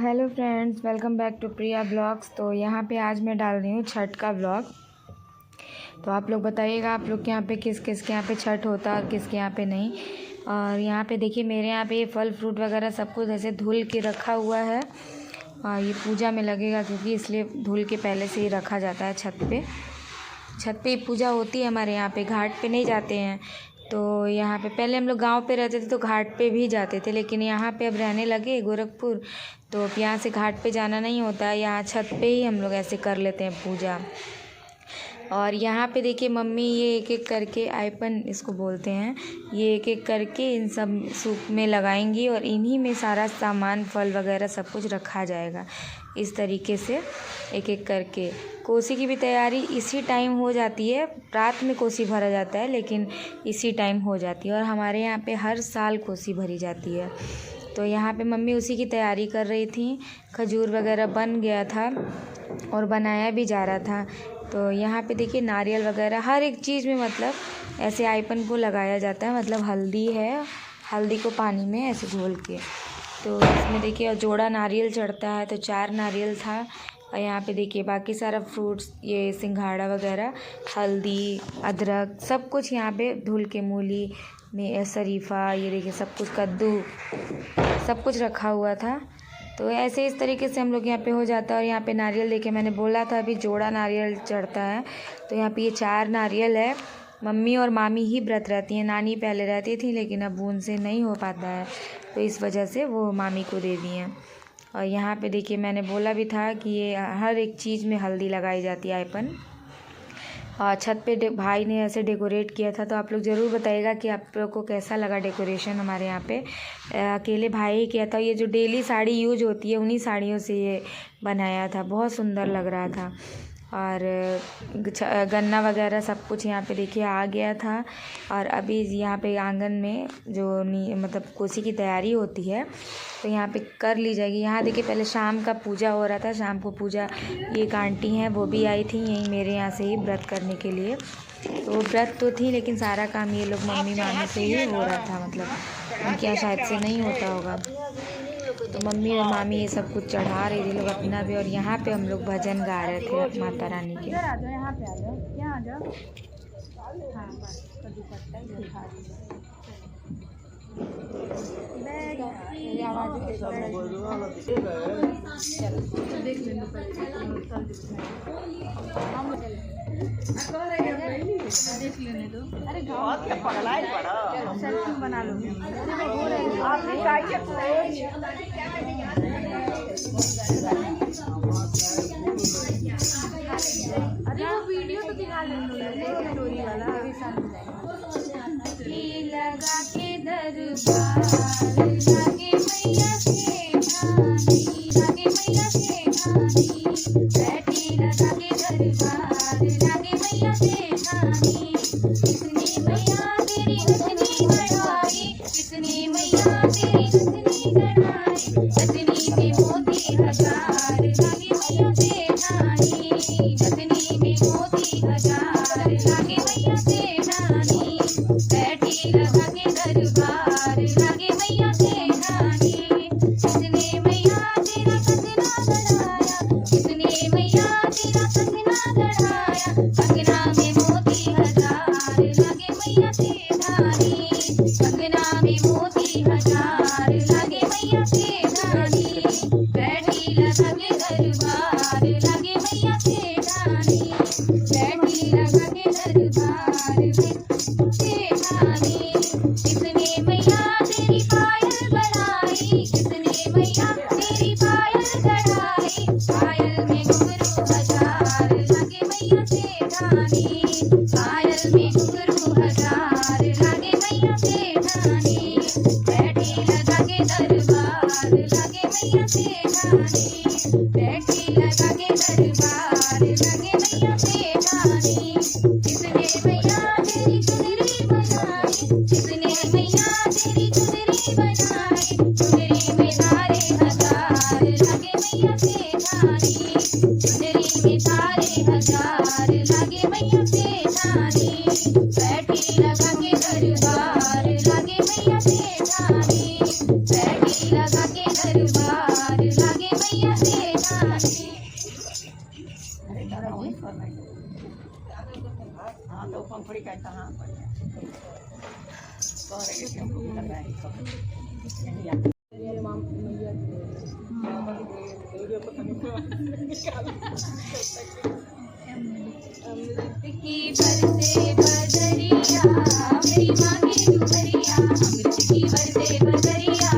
Hello friends, welcome back to Priya blogs. तो यहाँ पे आज मैं डाल रही हूँ छठ का ब्लॉग। तो आप लोग बताइएगा आप लोग के यहाँ पे किस किस के यहाँ पे छठ होता है और किसके यहाँ पे नहीं। और यहाँ पे देखिए मेरे यहाँ पे फल फ्रूट वगैरह सब कुछ ऐसे धुल के रखा हुआ है और ये पूजा में लगेगा, क्योंकि इसलिए धुल के पहले से ही रखा जाता है छत पे पूजा होती है हमारे यहाँ पे। घाट पे नहीं जाते हैं। तो यहाँ पे पहले हम लोग गांव पे रहते थे तो घाट पे भी जाते थे, लेकिन यहाँ पे अब रहने लगे गोरखपुर, तो अब यहाँ से घाट पे जाना नहीं होता है। यहाँ छत पे ही हम लोग ऐसे कर लेते हैं पूजा। और यहाँ पे देखिए मम्मी ये एक एक करके आइपन इसको बोलते हैं, ये एक एक करके इन सब सूप में लगाएंगी और इन्हीं में सारा सामान फल वगैरह सब कुछ रखा जाएगा। इस तरीके से एक एक करके कोसी की भी तैयारी इसी टाइम हो जाती है। रात में कोसी भरा जाता है लेकिन इसी टाइम हो जाती है, और हमारे यहाँ पे हर साल कोसी भरी जाती है। तो यहाँ पे मम्मी उसी की तैयारी कर रही थी। खजूर वगैरह बन गया था और बनाया भी जा रहा था। तो यहाँ पे देखिए नारियल वगैरह हर एक चीज़ में मतलब ऐसे आइपन को लगाया जाता है। मतलब हल्दी है, हल्दी को पानी में ऐसे घोल के, तो इसमें देखिए जोड़ा नारियल चढ़ता है, तो 4 नारियल था। और यहाँ पे देखिए बाकी सारा फ्रूट्स, ये सिंघाड़ा वगैरह, हल्दी, अदरक, सब कुछ यहाँ पे धुल के, मूली में शरीफा, ये देखिए सब कुछ, कद्दू, सब कुछ रखा हुआ था। तो ऐसे इस तरीके से हम लोग यहाँ पे हो जाता है। और यहाँ पे नारियल देखिए मैंने बोला था अभी जोड़ा नारियल चढ़ता है, तो यहाँ पे ये 4 नारियल है। मम्मी और मामी ही व्रत रहती हैं, नानी पहले रहती थी लेकिन अब उनसे नहीं हो पाता है, तो इस वजह से वो मामी को दे दी हैं। और यहाँ पे देखिए मैंने बोला भी था कि ये हर एक चीज़ में हल्दी लगाई जाती है आइपन। और छत पे भाई ने ऐसे डेकोरेट किया था, तो आप लोग ज़रूर बताइएगा कि आप लोग को कैसा लगा डेकोरेशन हमारे यहाँ पे। अकेले भाई ही किया था। ये जो डेली साड़ी यूज होती है उन्हीं साड़ियों से ये बनाया था, बहुत सुंदर लग रहा था। और गन्ना वगैरह सब कुछ यहाँ पे देखिए आ गया था। और अभी यहाँ पे आंगन में जो मतलब कोसी की तैयारी होती है तो यहाँ पे कर ली जाएगी। यहाँ देखिए पहले शाम का पूजा हो रहा था, शाम को पूजा, ये एक आंटी हैं वो भी आई थी यहीं मेरे यहाँ से ही व्रत करने के लिए। तो व्रत तो थी लेकिन सारा काम ये लोग मम्मी मामी से ही हो रहा था, मतलब उनके यहाँ शायद से नहीं होता होगा। तो मम्मी और मामी ये सब कुछ चढ़ा रही थी लोग अपना भी, और यहाँ पे हम लोग भजन गा रहे थे माता रानी के। इधर आ जाओ, यहाँ पे आ जाओ, यहाँ आ जाओ। हाँ बस देख लेंगे देख लेने दो। अरे सेल्फी बना लो। अरे वो वीडियो तो दिखा लेंगे स्टोरी वाला। लगा के दरबार लागे मैया से ठानी, लागे मैया से ठानी, बैठी लगा के दरबार लागे मैया से ठानी। कितनी मैया तेरी कितनी बड़ाई, कितनी मैया तेरी कितनी बड़ाई, कितनी में मोती हजार लागे मैया से ठानी, कितनी में मोती हजार लागे मैया से ठानी, बैठी लगा के दरबार लागे मैया से ठानी। कितने मैया तेरा कंगना गढ़ाया, कितने मैया तेरा कंगना गढ़ाया, कंगना में मोती हजार लागे मैया से ठानी, कंगना में मोती हजार लागे मैया से ठानी, बैठी लगा के दरबार लागे मैया से ठानी, बैठी लगा के दरबार से ठानी। कितने मैया तेरी पायल बढ़ाई, कितने मैया तेरी पायल गढ़ाई, पायल में घुंघरू हजार लागे मैया से ठानी, पायल में घुंघरू हजार लागे मैया से ठानी, बैठी लगा के दरबार लागे मैया से ठानी, बैठी लगा के दरबार लागे मैया से ठानी। कितने मैया तेरी चुनरी बनाई, कितने मैया तेरी चुनरी बनाई, चुनरी में तारे हजार लागे मैया से ठानी, चुनरी में तारे हजार लागे मैया से ठानी, बैठी लगा के दरबार लागे मैया से ठानी, बैठी लगा के दरबार लागे हाँ तो पंखुड़ी का कहाँ की बरसे बदरिया मेरी माँ की दुबरिया, अमृत की बरसे बदरिया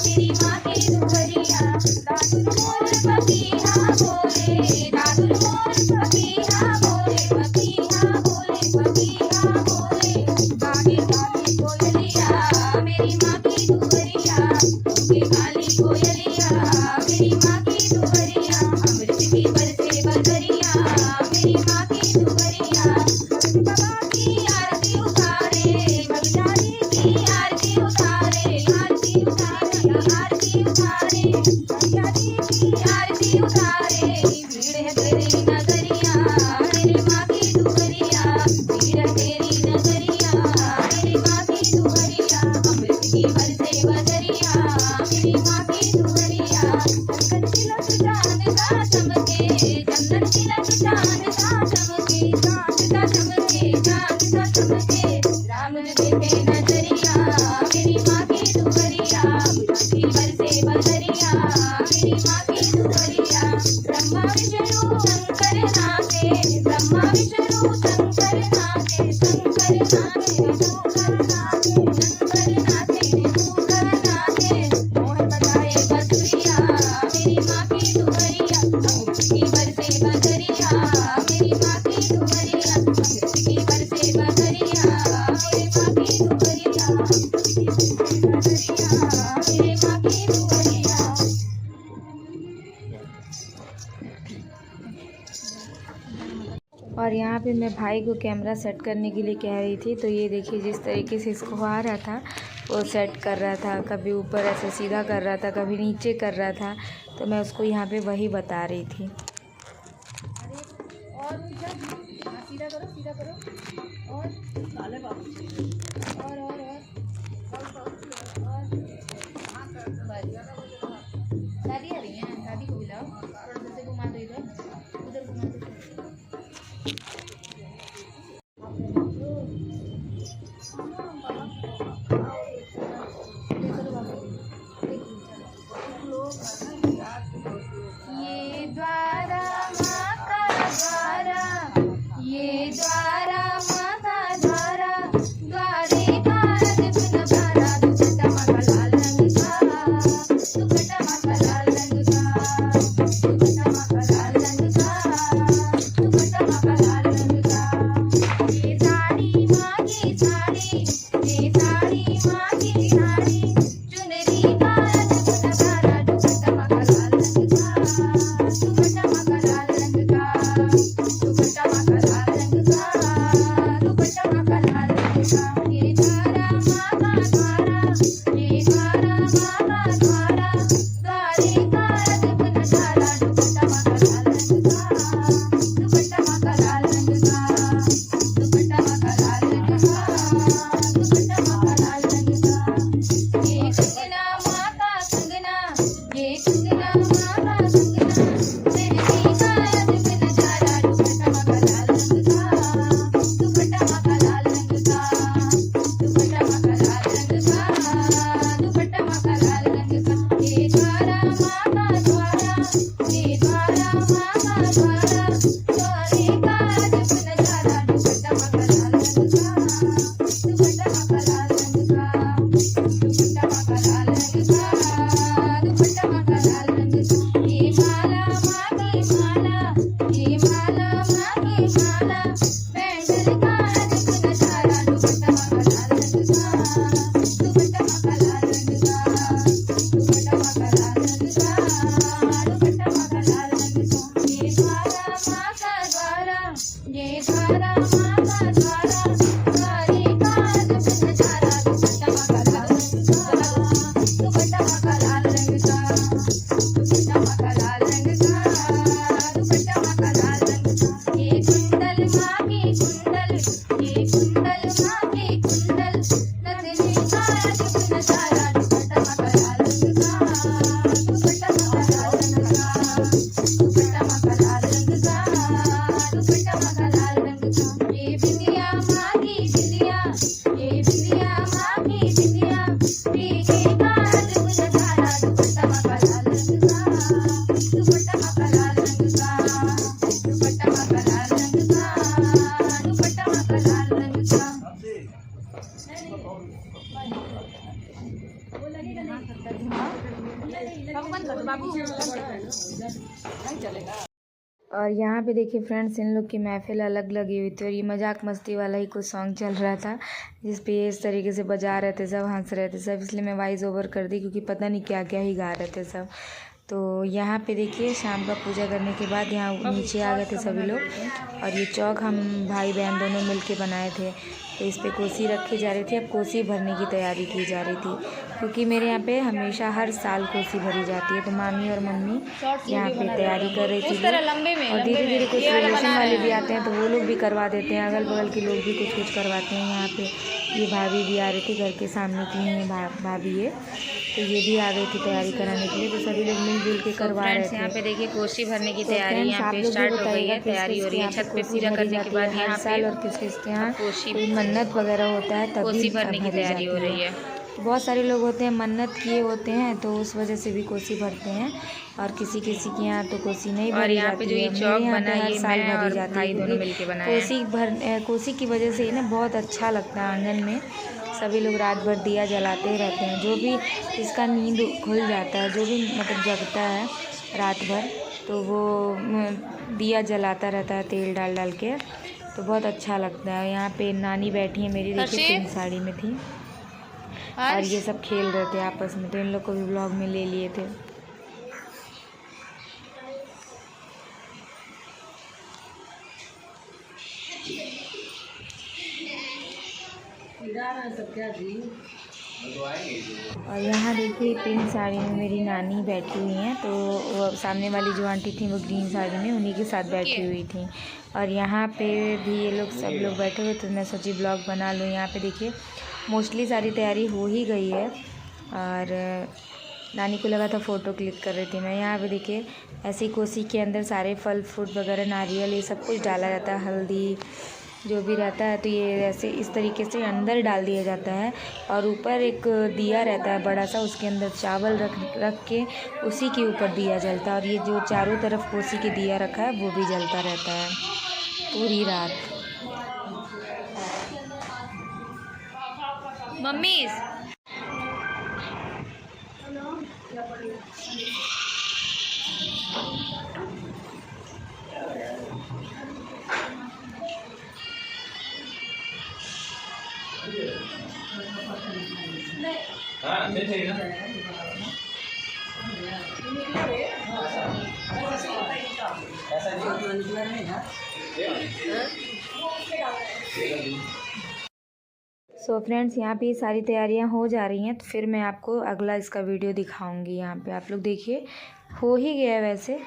मेरी माँ की दुबरिया। दादुर मोर पपीहा बोले, दादुर मोर पपीहा बोले, पपीहा बोले, पपीहा बोले। गागे गागे कोयलिया मेरी माँ की दुबरिया, गागे गाली कोयलिया मेरी माँ की दुबरिया। अमृत की बरसे बदरिया मेरी माँ की दुबरिया। बाबा की आरती उतारे, बगदादी की आरती उतारे, आरती उतारे, आरती उतारे, बगदादी की आरती उतारे। भीड़ है तेरी नगरिया मेरी माँ की दुबरिया, भीड़ है तेरी नगरिया मेरी माँ की दुबरिया। अमृत की बरसे बदरिया मेरी माँ की दुबरिया। चंदन तिलक चांद सा चमके, चंदन तिलक चांद सा चमके, चांद सा चमके, चांद सा चमके। राम देखे नजरिया मेरी माँ की दुबरिया, की बरसे बदरिया मेरी माँ की दुबरिया। ब्रह्मा विष्णु शंकर नाचे, ब्रह्मा विष्णु शंकर नाचे, शंकर नाचे, शंकर नाचे, शंकर नाचे, शंकर नाचे। मोहन बजाए बसुरिया मेरी माँ की दुबरिया, अमृत की बरसे बदरिया मेरी माँ की दुबरिया। अमृत की बरसे बदरिया मेरी माँ की दुबरिया, अमृत की बरसे बदरिया मेरी माँ की दुबरिया। और यहाँ पे मैं भाई को कैमरा सेट करने के लिए कह रही थी, तो ये देखिए जिस तरीके से इसको आ रहा था वो सेट कर रहा था, कभी ऊपर ऐसे सीधा कर रहा था, कभी नीचे कर रहा था, तो मैं उसको यहाँ पे वही बता रही थी। और सीधा करो, सीधा करो। और दादी आ रही हैं, दादी को बुलाओ, थोड़ा सा से घुमा दो, इधर उधर घुमा दो। ये द्वारा माँ का द्वारा, ये द्वारा माँ का द्वारा, द्वारे का अद्भुत नजारा। दुपट्टा माँ का लाल रंग का, दुपट्टा माँ का लाल रंग का, दुपट्टा माँ का लाल रंग का, दुपट्टा माँ का लाल रंग का। ये साड़ी माँ की साड़ी, ये साड़ी माँ की साड़ी, चुनरी का अद्भुत नजारा। दुपट्टा माँ का लाल रंग का, दुपट्टा माँ का लाल रंग का, दुपट्टा माँ का लाल रंग का, दुपट्टा माँ का लाल रंग का। ये द्वारा माँ का द्वारा, ये द्वारा माँ का द्वारा, द्वारे का अद्भुत नजारा। दुपट्टा माँ का लाल रंग का, दुपट्टा माँ का लाल रंग का, दुपट्टा माँ का लाल रंग का, दुपट्टा माँ का लाल रंग का। ये कंगना माँ का कंगना, ये कंगना माँ का कंगना, मेहंदी का अद्भुत नजारा। दुपट्टा माँ का लाल रंग का, दुपट्टा माँ का लाल रंग का, दुपट्टा माँ का लाल रंग का, दुपट्टा माँ का लाल रंग का। ये द्वारा माँ का द्वारा, ये द्वारा माँ का द्वारा, द्वारे का अद्भुत नजारा। दुपट्टा माँ का लाल रंग का, दुपट्टा माँ का लाल रंग का, दुपट्टा माँ का लाल रंग का, दुपट्टा माँ का लाल रंग का। ये माला माँ की माला, ये माला माँ की माला, बैंगल का अद्भुत नजारा। दुपट्टा माँ का लाल रंग का, दुपट्टा माँ का लाल रंग का, दुपट्टा माँ का लाल रंग का, दुपट्टा बाबू नहीं चलेगा। और यहाँ पे देखिए फ्रेंड्स, इन लोग की महफिल अलग लगी हुई थी और ये मजाक मस्ती वाला ही कुछ सॉन्ग चल रहा था, जिस पे ये इस तरीके से बजा रहे थे, सब हंस रहे थे सब, इसलिए मैं वॉइस ओवर कर दी क्योंकि पता नहीं क्या क्या ही गा रहे थे सब। तो यहाँ पे देखिए शाम का पूजा करने के बाद यहाँ नीचे आ गए थे सभी लोग और ये चौक हम भाई बहन दोनों मिलके बनाए थे। तो इस पे कोसी रखी जा रही थी, अब कोसी भरने की तैयारी की जा रही थी क्योंकि मेरे यहाँ पे हमेशा हर साल कोसी भरी जाती है। तो मामी और मम्मी यहाँ पे तैयारी कर रही थी और धीरे धीरे कुछ रिलेशन वाले भी आते हैं तो वो लोग भी करवा देते हैं, अगल बगल के लोग भी कुछ कुछ करवाते हैं। यहाँ पे ये भाभी भी आ रही थी, घर के सामने की हैं भाभी ये, तो ये भी आ गई थी तैयारी कराने के लिए। तो सभी लोग मिलजुल के करवा रहे थे। यहाँ पे देखिए कोसी भरने की तैयारी यहाँ पे स्टार्ट हो गई है, तैयारी हो रही है। छत पे पूजा करने के बाद यहाँ पे और किस के यहाँ कोई मन्नत वगैरह होता है तभी कोसी भरने की तैयारी हो रही है। बहुत सारे लोग होते हैं मन्नत किए होते हैं तो उस वजह से भी कोसी भरते हैं और किसी किसी के यहाँ तो कोसी नहीं भरी जाती है। मेरे यहाँ पे हर साल भरी जाती है क्योंकि कोसी की वजह से ना बहुत अच्छा लगता है। आंगन में सभी लोग रात भर दिया जलाते ही रहते हैं, जो भी इसका नींद खुल जाता है, जो भी मतलब जगता है रात भर तो वो दिया जलाता रहता है तेल डाल डाल के, तो बहुत अच्छा लगता है। यहाँ पे नानी बैठी है मेरी, देखिए पिंक साड़ी में थी और ये सब खेल रहे थे आपस में, तो इन लोग को भी ब्लॉग में ले लिए थे। और यहाँ देखिए पिंक साड़ी में मेरी नानी बैठी हुई हैं, तो वो सामने वाली जो आंटी थी वो ग्रीन साड़ी में उन्हीं के साथ बैठी हुई थी। और यहाँ पे भी ये लोग सब लोग बैठे हुए, तो मैं सोची ब्लॉग बना लूँ। यहाँ पे देखिए मोस्टली सारी तैयारी हो ही गई है और नानी को लगा था फ़ोटो क्लिक कर रही थी मैं। यहाँ पे देखिए ऐसी कोसी के अंदर सारे फल फ्रूट वगैरह नारियल ये सब कुछ डाला जाता है, हल्दी जो भी रहता है, तो ये ऐसे इस तरीके से अंदर डाल दिया जाता है। और ऊपर एक दिया रहता है बड़ा सा, उसके अंदर चावल रख के उसी के ऊपर दिया जलता है। और ये जो चारों तरफ कोसी की दिया रखा है वो भी जलता रहता है पूरी रात। मम्मी सो फ्रेंड्स, यहाँ पे सारी तैयारियाँ हो जा रही हैं, तो फिर मैं आपको अगला इसका वीडियो दिखाऊंगी। यहाँ पे आप लोग देखिए हो ही गया है वैसे।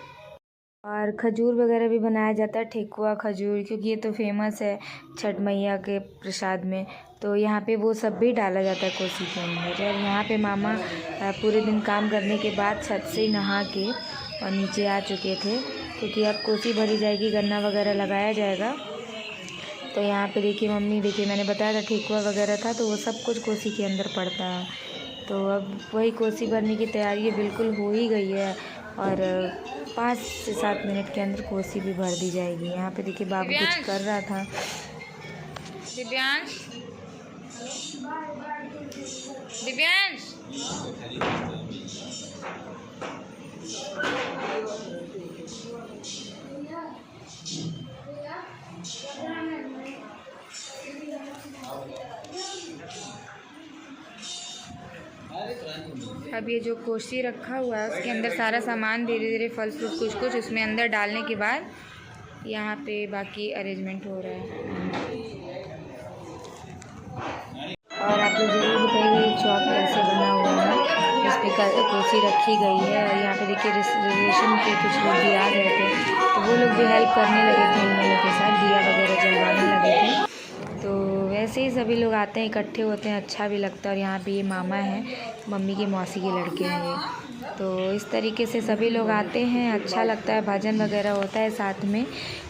और खजूर वगैरह भी बनाया जाता है, ठेकुआ खजूर, क्योंकि ये तो फेमस है छठ मैया के प्रसाद में। तो यहाँ पे वो सब भी डाला जाता है कोसी के अंदर। और यहाँ पे मामा पूरे दिन काम करने के बाद छत से नहा के और नीचे आ चुके थे, क्योंकि अब कोसी भरी जाएगी, गन्ना वगैरह लगाया जाएगा। तो यहाँ पे देखिए मम्मी, देखिए मैंने बताया था ठेकुआ वगैरह था, तो वो सब कुछ कोसी के अंदर पड़ता है। तो अब वही कोसी भरने की तैयारी बिल्कुल हो ही गई है और 5 से 7 मिनट के अंदर कोसी भी भर दी जाएगी। यहाँ पे देखिए बाबू कुछ कर रहा था। दिव्यांश, दिव्यांश अब ये जो कोसी रखा हुआ है उसके अंदर सारा सामान धीरे धीरे फल फ्रूट कुछ कुछ उसमें अंदर डालने के बाद यहाँ पे बाकी अरेंजमेंट हो रहा है। और आप लोग जरूर बताइए ये चौक कैसे बना हुआ है, इस पर कोसी रखी गई है। और यहाँ पे देखिए रिजर्वेशन के कुछ लोग भी आ गए थे, तो वो लोग भी हेल्प करने लगे थे इन लोगों के साथ, दिया वगैरह जलवाने लगे थे। तो वैसे ही सभी लोग आते हैं, इकट्ठे होते हैं, अच्छा भी लगता है। और यहाँ पे ये मामा हैं, मम्मी की मौसी के लड़के हैं ये। तो इस तरीके से सभी लोग आते हैं, अच्छा लगता है, भजन वगैरह होता है साथ में।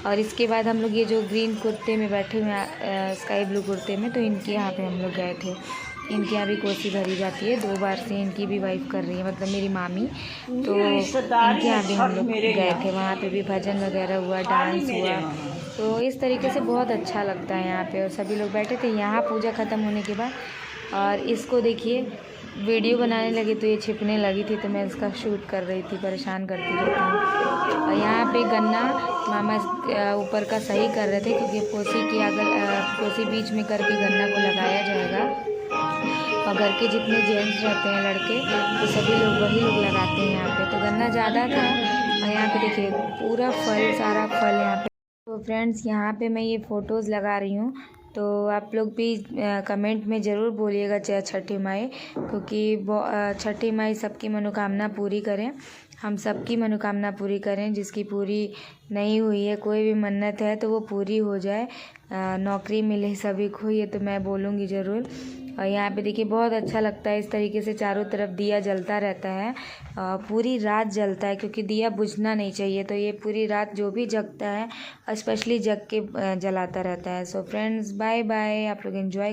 और इसके बाद हम लोग ये जो ग्रीन कुर्ते में बैठे हुए हैं, स्काई ब्लू कुर्ते में, तो इनके यहाँ पे हम लोग गए थे। इनके यहाँ भी कोसी भरी जाती है, 2 बार से इनकी भी वाइफ कर रही है, मतलब मेरी मामी। तो इनके यहाँ भी हम लोग गए थे, वहाँ पे भी भजन वगैरह हुआ, डांस हुआ। तो इस तरीके से बहुत अच्छा लगता है यहाँ पे। और सभी लोग बैठे थे यहाँ पूजा ख़त्म होने के बाद। और इसको देखिए वीडियो बनाने लगी तो ये छिपने लगी थी, तो मैं इसका शूट कर रही थी, परेशान करती रहती हूँ। और यहाँ पे गन्ना मामा ऊपर का सही कर रहे थे, क्योंकि पोसी बीच में करके गन्ना को लगाया जाएगा। और घर के जितने जेंट्स रहते हैं लड़के, तो सभी लोग वही लोग लगाते हैं यहाँ पे। तो गन्ना ज़्यादा था और यहाँ पे देखिए पूरा फल, सारा फल यहाँ पे। तो फ्रेंड्स यहाँ पे मैं ये फ़ोटोज़ लगा रही हूँ, तो आप लोग भी कमेंट में ज़रूर बोलिएगा जय छठी माई, क्योंकि छठी माई सबकी मनोकामना पूरी करें, हम सबकी मनोकामना पूरी करें। जिसकी पूरी नहीं हुई है, कोई भी मन्नत है तो वो पूरी हो जाए, नौकरी मिले सभी को, ये तो मैं बोलूँगी ज़रूर। और यहाँ पे देखिए बहुत अच्छा लगता है, इस तरीके से चारों तरफ दिया जलता रहता है, पूरी रात जलता है, क्योंकि दिया बुझना नहीं चाहिए। तो ये पूरी रात जो भी जगता है, स्पेशली जग के जलाता रहता है। सो फ्रेंड्स बाय बाय, आप लोग एंजॉय